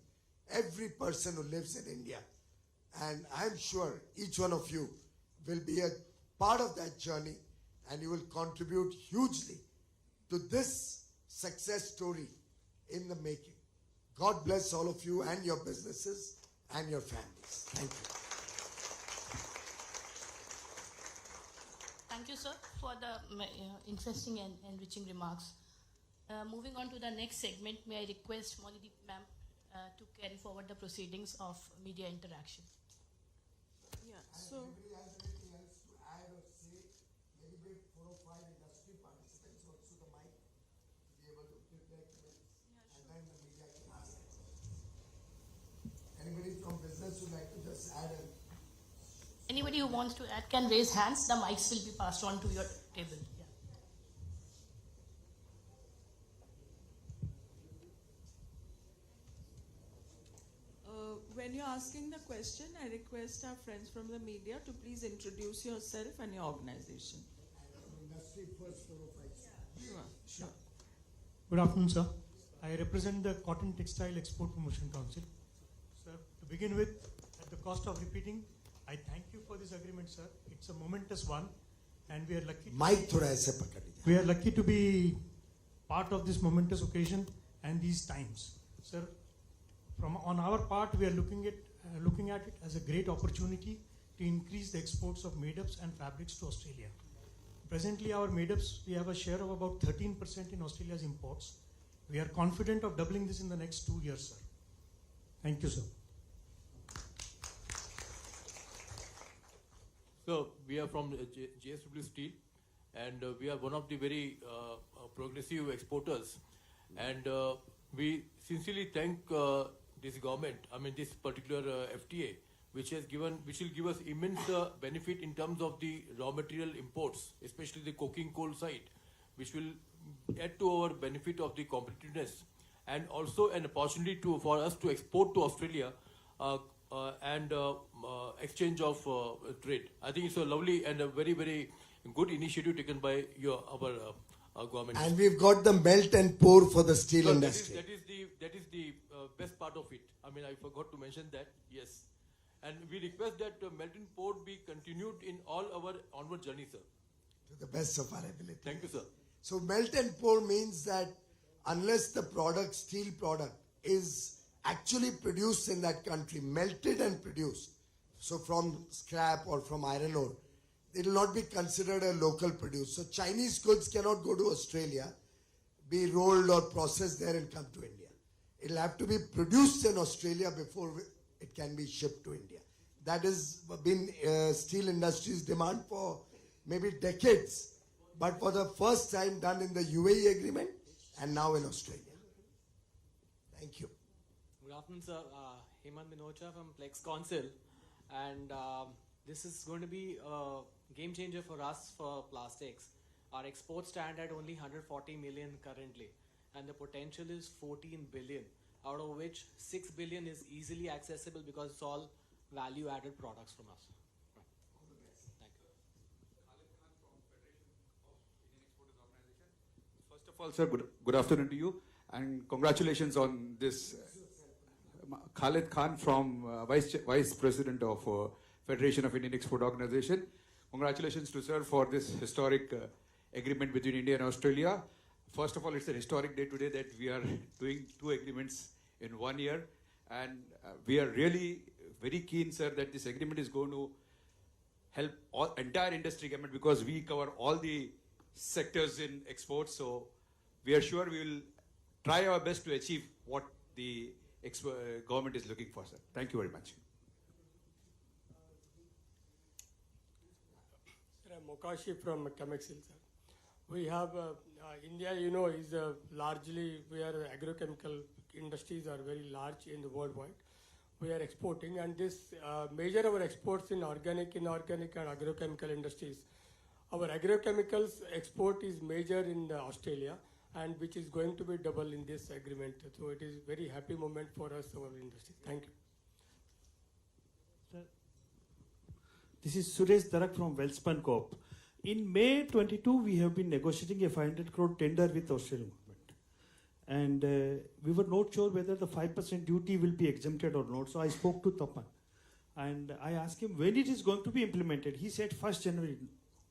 every person who lives in India. And I'm sure each one of you will be a part of that journey, and you will contribute hugely to this success story in the making. God bless all of you and your businesses and your families. Thank you. Thank you, sir, for the interesting and enriching remarks. Moving on to the next segment, may I request Monideep ma'am to carry forward the proceedings of media interaction. Yeah, so Anybody has anything else to add or say? Maybe give 4 or 5 industry participants also the mic to be able to give their comments, and then the media can ask. Anybody from business would like to just add a Anybody who wants to add can raise hands. The mics will be passed on to your table. Yeah. when you're asking the question, I request our friends from the media to please introduce yourself and your organization. industry first 4 or 5. Sure. Good afternoon, sir. I represent the Cotton Textile Export Promotion Council. Sir, to begin with, at the cost of repeating, I thank you for this agreement, sir. It's a momentous one, and we are lucky. Mic thoda aise pakad लीजिए. We are lucky to be part of this momentous occasion and these times, sir. On our part, we are looking at it as a great opportunity to increase the exports of made-ups and fabrics to Australia. Presently, our made-ups, we have a share of about 13% in Australia's imports. We are confident of doubling this in the next 2 years, sir. Thank you, sir. So we are from JSW Steel, and we are one of the very progressive exporters, and we sincerely thank this government, this particular FTA, which will give us immense benefit in terms of the raw material imports, especially the coking coal side, which will add to our benefit of the competitiveness, and also an opportunity for us to export to Australia and exchange of trade. I think it's a lovely and a very, very good initiative taken by our government. And we've got the melt and pour for the steel industry. That is the best part of it. I mean, I forgot to mention that. Yes, and we request that melt and pour be continued in all our onward journey, sir. To the best of our ability. Thank you, sir. So melt and pour means that unless the product, steel product, is actually produced in that country, melted and produced, so from scrap or from iron ore, it will not be considered a local produce. So Chinese goods cannot go to Australia, be rolled or processed there and come to India. It will have to be produced in Australia before it can be shipped to India. That has been steel industry's demand for maybe decades, but for the first time done in the UAE agreement and now in Australia. Thank you. Good afternoon, sir. Hemant Minocha from Plex Council, and this is going to be a game changer for us for plastics. Our exports stand at only 140 million currently, and the potential is 14 billion, out of which 6 billion is easily accessible because it's all value-added products from us. Right. All the best. Thank you. First of all, sir, good afternoon to you, and congratulations on this. Khalid Khan from Vice President of Federation of Indian Export Organization. Congratulations to sir for this historic agreement between India and Australia. First of all, it's a historic day today that we are doing 2 agreements in 1 year, and we are really very keen, sir, that this agreement is going to help all entire industry government, because we cover all the sectors in exports. So we are sure we will try our best to achieve what the government is looking for, sir. Thank you very much. Sir, I'm Mokashi from Camexil, sir. We have India, is largely where agrochemical industries are very large in the worldwide. We are exporting, and this major our exports in organic, inorganic, and agrochemical industries. Our agrochemicals export is major in Australia, and which is going to be double in this agreement. So it is very happy moment for us, our industry. Thank you. Sir, this is Suresh Darak from Wellspun Corp. In May 22, we have been negotiating a 500 crore tender with the Australian government. And we were not sure whether the 5% duty will be exempted or not. So I spoke to Tapan. And I asked him when it is going to be implemented. He said 1st January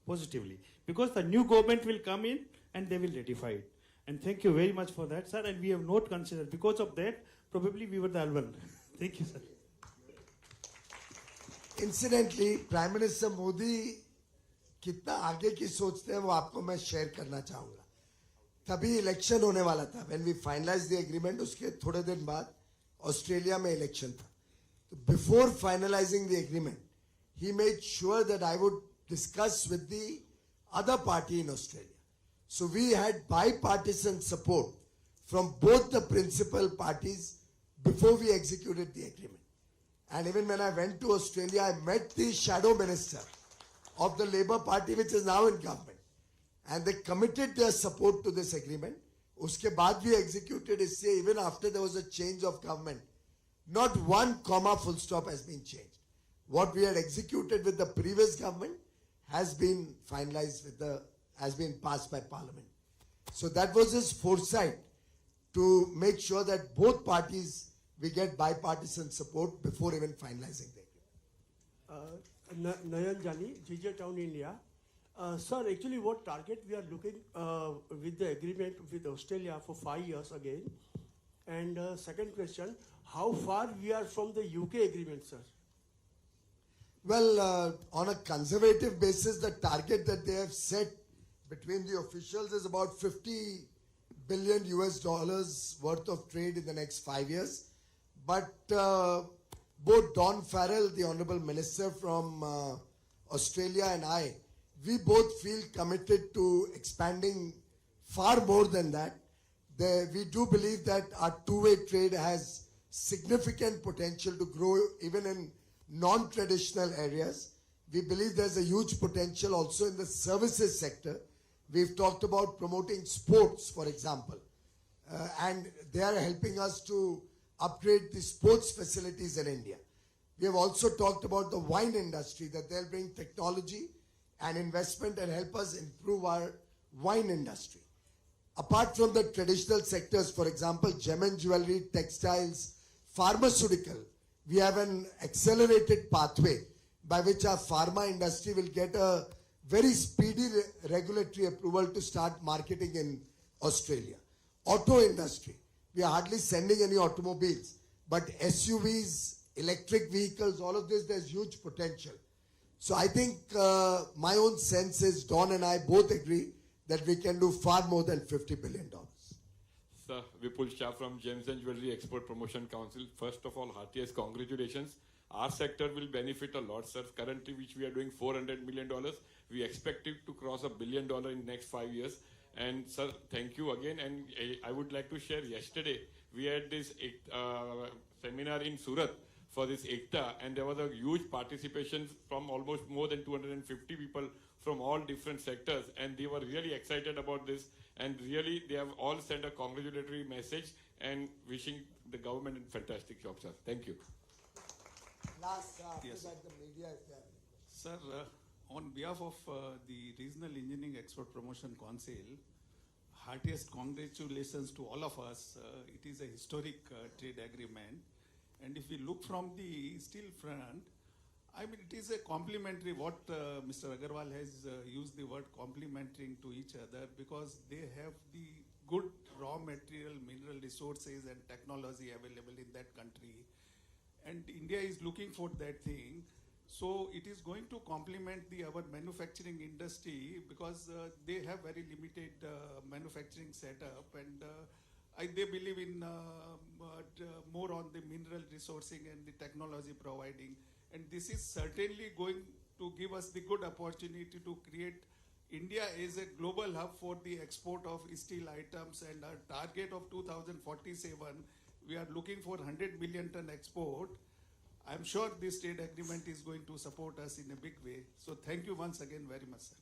positively. Because the new government will come in and they will ratify it. And thank you very much for that, sir. And we have not considered. Because of that, probably we were the L1. Thank you, sir. Incidentally, Prime Minister Modi कितना आगे की सोचते हैं वो आपको मैं share करना चाहूँगा. तभी इलेक्शन होने वाला था. When we finalized the agreement, उसके थोड़े दिन बाद ऑस्ट्रेलिया में इलेक्शन था. Before finalizing the agreement, he made sure that I would discuss with the other party in Australia. So we had bipartisan support from both the principal parties before we executed the agreement. And even when I went to Australia, I met the shadow minister of the Labour Party, which is now in government. And they committed their support to this agreement. Uske baad we executed it, even after there was a change of government. Not one comma full stop has been changed. What we had executed with the previous government has been finalized has been passed by Parliament. So that was his foresight to make sure that both parties we get bipartisan support before even finalizing the agreement. Nayan Jani, GJ Town, India. Sir, actually what target we are looking with the agreement with Australia for 5 years again? And second question, how far we are from the UK agreement, sir? Well, on a conservative basis, the target that they have set between the officials is about $50 billion worth of trade in the next 5 years. But both Don Farrell, the Honourable Minister from Australia, and I, we both feel committed to expanding far more than that. We do believe that our two-way trade has significant potential to grow even in non-traditional areas. We believe there's a huge potential also in the services sector. We've talked about promoting sports, for example, and they are helping us to upgrade the sports facilities in India. We have also talked about the wine industry, that they'll bring technology and investment and help us improve our wine industry. Apart from the traditional sectors, for example, gem and jewelry, textiles, pharmaceutical, we have an accelerated pathway by which our pharma industry will get a very speedy regulatory approval to start marketing in Australia. Auto industry, we are hardly sending any automobiles, but SUVs, electric vehicles, all of this, there's huge potential. So I think my own sense is Don and I both agree that we can do far more than $50 billion. Sir, Vipul Shah from Gems and Jewelry Export Promotion Council. First of all, heartiest congratulations. Our sector will benefit a lot, sir. Currently, which we are doing $400 million. We expect it to cross $1 billion in next 5 years. And sir, thank you again. And I would like to share, yesterday, we had this seminar in Surat for this Ekta, and there was a huge participation from almost more than 250 people from all different sectors, and they were really excited about this, and really they have all sent a congratulatory message and wishing the government a fantastic job, sir. Thank you. Last, after Yes. that, the media is there. Sir, on behalf of the Regional Engineering Export Promotion Council, heartiest congratulations to all of us. It is a historic trade agreement. And if we look from the steel front, I mean, it is a complementary, what Mr. Agarwal has used the word complementing to each other, because they have the good raw material, mineral resources and technology available in that country. And India is looking for that thing. So it is going to complement our manufacturing industry, because they have very limited manufacturing setup, and they believe in more on the mineral resourcing and the technology providing. And this is certainly going to give us the good opportunity to create India as a global hub for the export of steel items, and our target of 2047, we are looking for 100 million ton export. I'm sure this trade agreement is going to support us in a big way. So thank you once again very much, sir.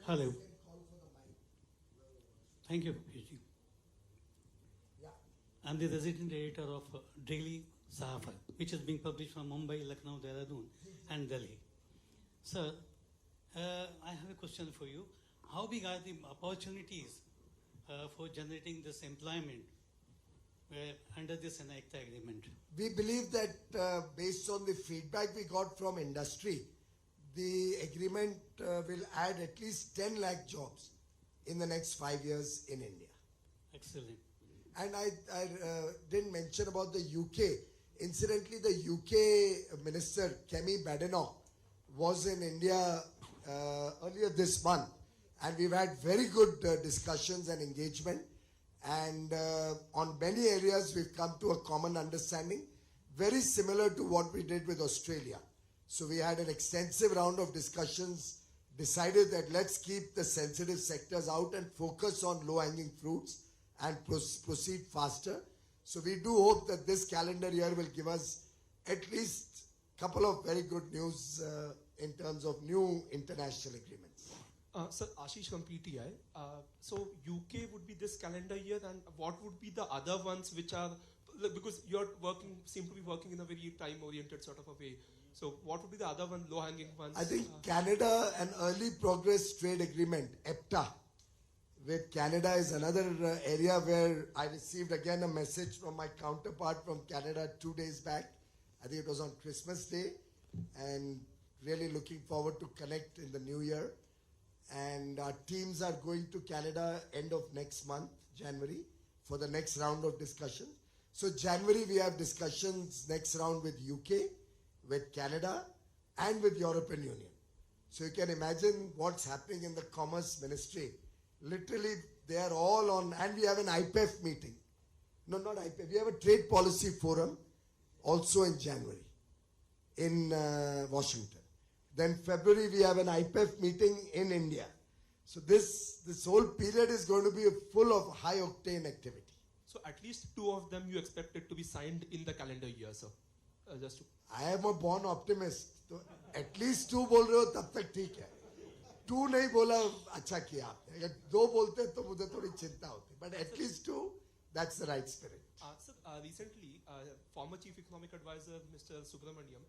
Hello. Thank you, Piyush. I'm the resident editor of Daily Sahafa, which is being published from Mumbai, Lucknow, Dehradun, and Delhi. Sir, I have a question for you. How big are the opportunities for generating this employment under this ACTA agreement? We believe that based on the feedback we got from industry, the agreement will add at least 10 lakh jobs in the next 5 years in India. Excellent. And I didn't mention about the UK. Incidentally, the UK Minister, Kemi Badenoch, was in India earlier this month. And we've had very good discussions and engagement. And on many areas, we've come to a common understanding, very similar to what we did with Australia. So we had an extensive round of discussions, decided that let's keep the sensitive sectors out and focus on low-hanging fruits and proceed faster. So we do hope that this calendar year will give us at least a couple of very good news in terms of new international agreements. Sir, Ashish from PTI. So UK would be this calendar year, and what would be the other ones which are, because you're working, seem to be working in a very time-oriented sort of a way. So what would be the other one, low-hanging ones? I think Canada, an early progress trade agreement, EPTA, with Canada is another area where I received again a message from my counterpart from Canada 2 days back. I think it was on Christmas Day, and really looking forward to connect in the new year. And our teams are going to Canada end of next month, January, for the next round of discussion. So January we have discussions next round with UK, with Canada, and with European Union. So you can imagine what's happening in the Commerce Ministry. Literally, they are all on, and we have an IPEF meeting. No, not IPEF. We have a trade policy forum also in January in Washington. Then February we have an IPEF meeting in India. So this whole period is going to be full of high octane activity. So at least 2 of them you expect it to be signed in the calendar year, sir. Just to... I am a born optimist. So at least 2 बोल रहे हो तब तक ठीक है. 2 नहीं बोला अच्छा किया आपने. अगर 2 बोलते तो मुझे थोड़ी चिंता होती. But at least 2, that's the right spirit. Sir, recently, former Chief Economic Advisor Mr. Subramaniam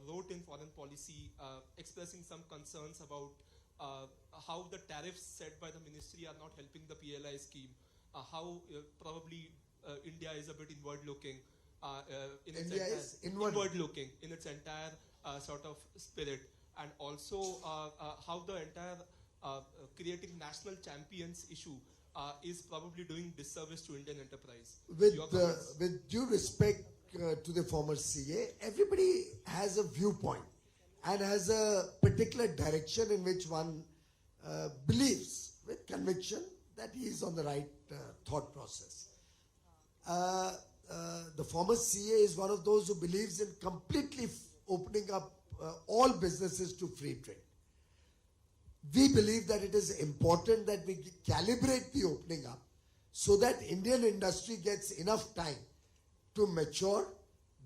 wrote in Foreign Policy expressing some concerns about how the tariffs set by the ministry are not helping the PLI scheme. How probably India is a bit inward-looking. India is inward-looking in its entire sort of spirit, and also how the entire creating national champions issue is probably doing disservice to Indian enterprise. With due respect to the former CA, everybody has a viewpoint and has a particular direction in which one believes with conviction that he is on the right thought process. The former CA is one of those who believes in completely opening up all businesses to free trade. We believe that it is important that we calibrate the opening up so that Indian industry gets enough time to mature,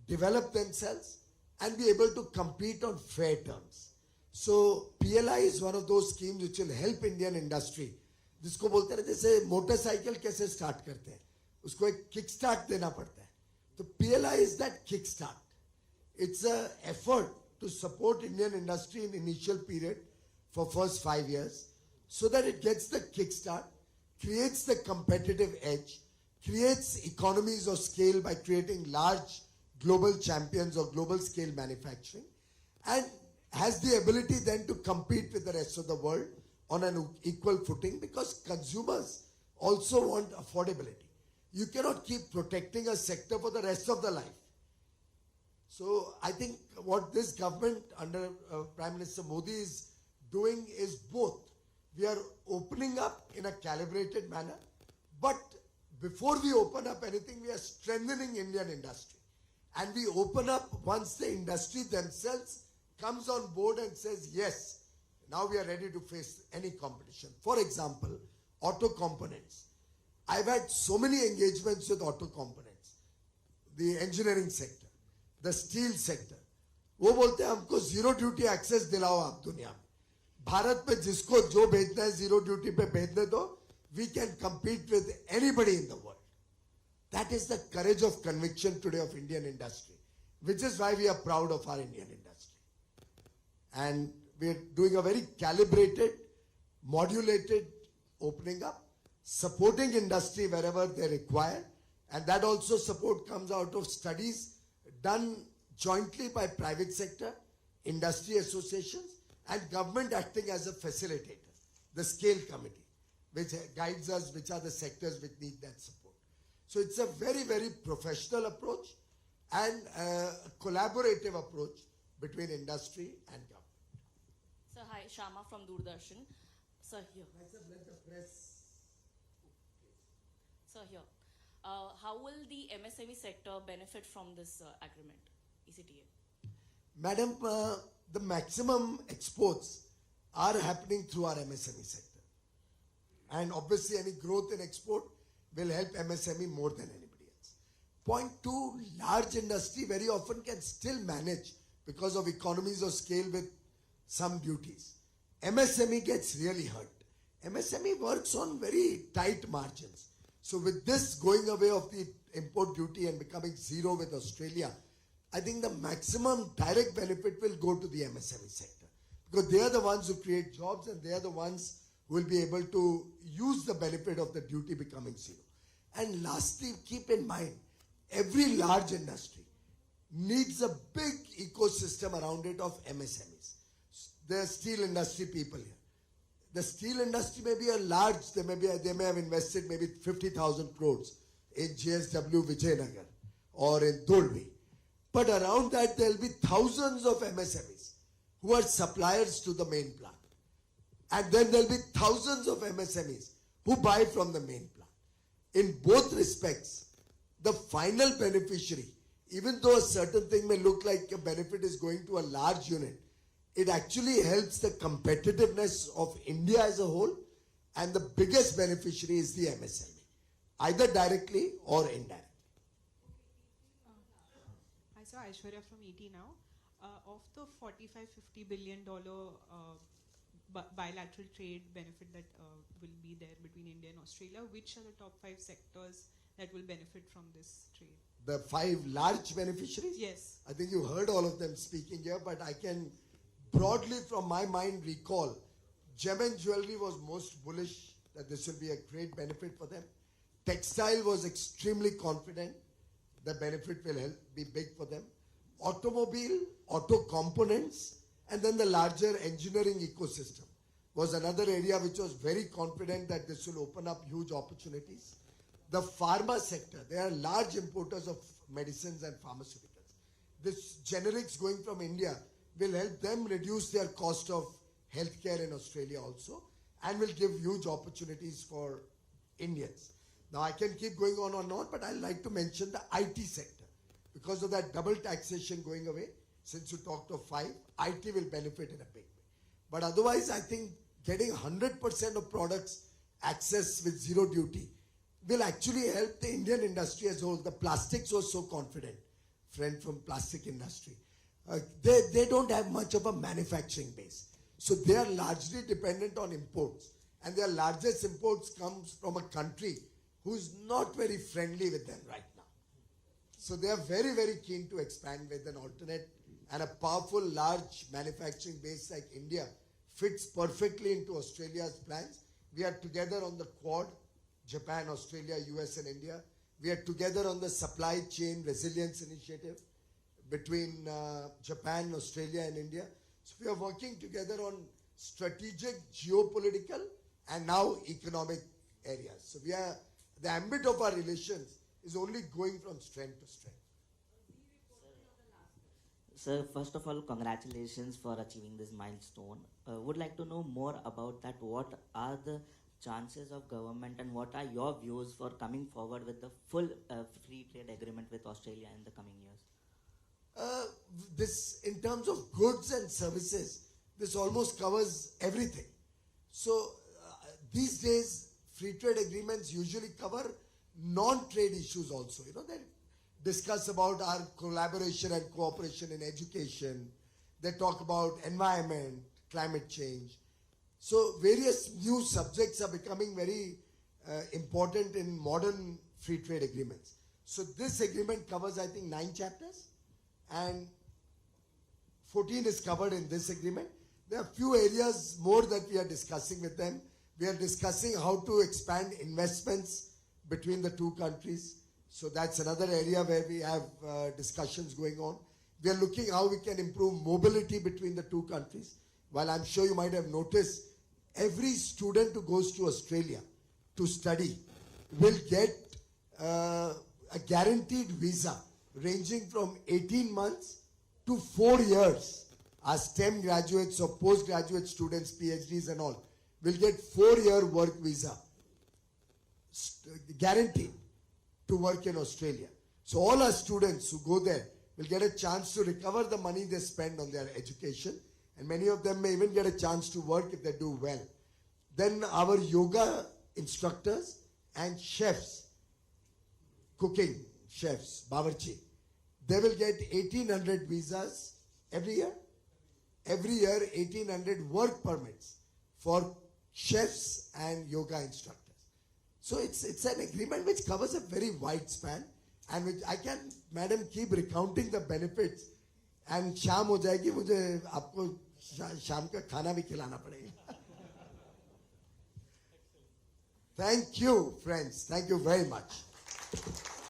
develop themselves, and be able to compete on fair terms. So PLI is one of those schemes which will help Indian industry. जिसको बोलते हैं जैसे motorcycle कैसे start करते हैं, उसको एक kick start देना पड़ता है. तो PLI is that kick start. It's an effort to support Indian industry in initial period for first 5 years, so that it gets the kickstart, creates the competitive edge, creates economies of scale by creating large global champions or global scale manufacturing, and has the ability then to compete with the rest of the world on an equal footing, because consumers also want affordability. You cannot keep protecting a sector for the rest of the life. So I think what this government under Prime Minister Modi is doing is both. We are opening up in a calibrated manner, but before we open up anything, we are strengthening Indian industry. And we open up once the industry themselves comes on board and says, yes, now we are ready to face any competition. For example, auto components. I've had so many engagements with auto components, the engineering sector, the steel sector. वो बोलते हैं हमको zero duty access दिलाओ आप दुनिया में. भारत पे जिसको जो भेजना है zero duty पे भेजने दो. We can compete with anybody in the world. That is the courage of conviction today of Indian industry, which is why we are proud of our Indian industry. And we are doing a very calibrated, modulated opening up, supporting industry wherever they require, and that also support comes out of studies done jointly by private sector, industry associations, and government acting as a facilitator, the scale committee, which guides us which are the sectors which need that support. So it's a very, very professional approach and a collaborative approach between industry and government. Sir, hi, Shama from Doordarshan. Sir, here. Sir, here. How will the MSME sector benefit from this agreement, ECTA? Madam, the maximum exports are happening through our MSME sector. And obviously any growth in export will help MSME more than anybody else. Point 2, large industry very often can still manage because of economies of scale with some duties. MSME gets really hurt. MSME works on very tight margins. So with this going away of the import duty and becoming zero with Australia, I think the maximum direct benefit will go to the MSME sector, because they are the ones who create jobs and they are the ones who will be able to use the benefit of the duty becoming zero. And lastly, keep in mind, every large industry needs a big ecosystem around it of MSMEs. The steel industry people here. The steel industry may be a large, they may have invested maybe 50,000 crores in JSW Vijayanagar or in Dolvi. But around that there will be thousands of MSMEs who are suppliers to the main plant. And then there will be thousands of MSMEs who buy from the main plant. In both respects, the final beneficiary, even though a certain thing may look like a benefit is going to a large unit, it actually helps the competitiveness of India as a whole, and the biggest beneficiary is the MSME, either directly or indirectly. Hi, sir. Aishwarya from ET now. Of the $45-50 billion bilateral trade benefit that will be there between India and Australia, which are the top 5 sectors that will benefit from this trade? The 5 large beneficiaries? Yes. I think you heard all of them speaking here, but I can broadly from my mind recall, gem and jewelry was most bullish that this will be a great benefit for them. Textile was extremely confident the benefit will be big for them. Automobile, auto components, and then the larger engineering ecosystem was another area which was very confident that this will open up huge opportunities. The pharma sector, they are large importers of medicines and pharmaceuticals. This generics going from India will help them reduce their cost of healthcare in Australia also, and will give huge opportunities for Indians. Now I can keep going on or not, but I'd like to mention the IT sector. Because of that double taxation going away, since you talked of 5, IT will benefit in a big way. But otherwise, I think getting 100% of products access with zero duty will actually help the Indian industry as a whole. The plastics was so confident, friend from plastic industry. They don't have much of a manufacturing base. So they are largely dependent on imports. And their largest imports comes from a country who's not very friendly with them right now. So they are very, very keen to expand with an alternate, and a powerful, large manufacturing base like India fits perfectly into Australia's plans. We are together on the Quad, Japan, Australia, US and India. We are together on the supply chain resilience initiative between Japan, Australia and India. So we are working together on strategic, geopolitical and now economic areas. So we are, the ambit of our relations is only going from strength to strength. Sir, first of all, congratulations for achieving this milestone. Would like to know more about that. What are the chances of government and what are your views for coming forward with the full free trade agreement with Australia in the coming years? This, in terms of goods and services, this almost covers everything. So these days, free trade agreements usually cover non-trade issues also. You know, they discuss about our collaboration and cooperation in education. They talk about environment, climate change. So various new subjects are becoming very important in modern free trade agreements. So this agreement covers, I think, 9 chapters and 14 is covered in this agreement. There are few areas more that we are discussing with them. We are discussing how to expand investments between the two countries. So that's another area where we have discussions going on. We are looking how we can improve mobility between the two countries. While I'm sure you might have noticed, every student who goes to Australia to study will get a guaranteed visa ranging from 18 months to 4 years. Our STEM graduates or postgraduate students, PhDs and all, will get 4-year work visa guaranteed to work in Australia. So all our students who go there will get a chance to recover the money they spend on their education, and many of them may even get a chance to work if they do well. Then our yoga instructors and chefs, cooking chefs, bawarchi, they will get 1,800 visas every year. Every year 1,800 work permits for chefs and yoga instructors. So it's an agreement which covers a very wide span, and which I can, madam, keep recounting the benefits, and शाम हो जाएगी, मुझे आपको शाम का खाना भी खिलाना पड़ेगा. Thank you, friends. Thank you very much.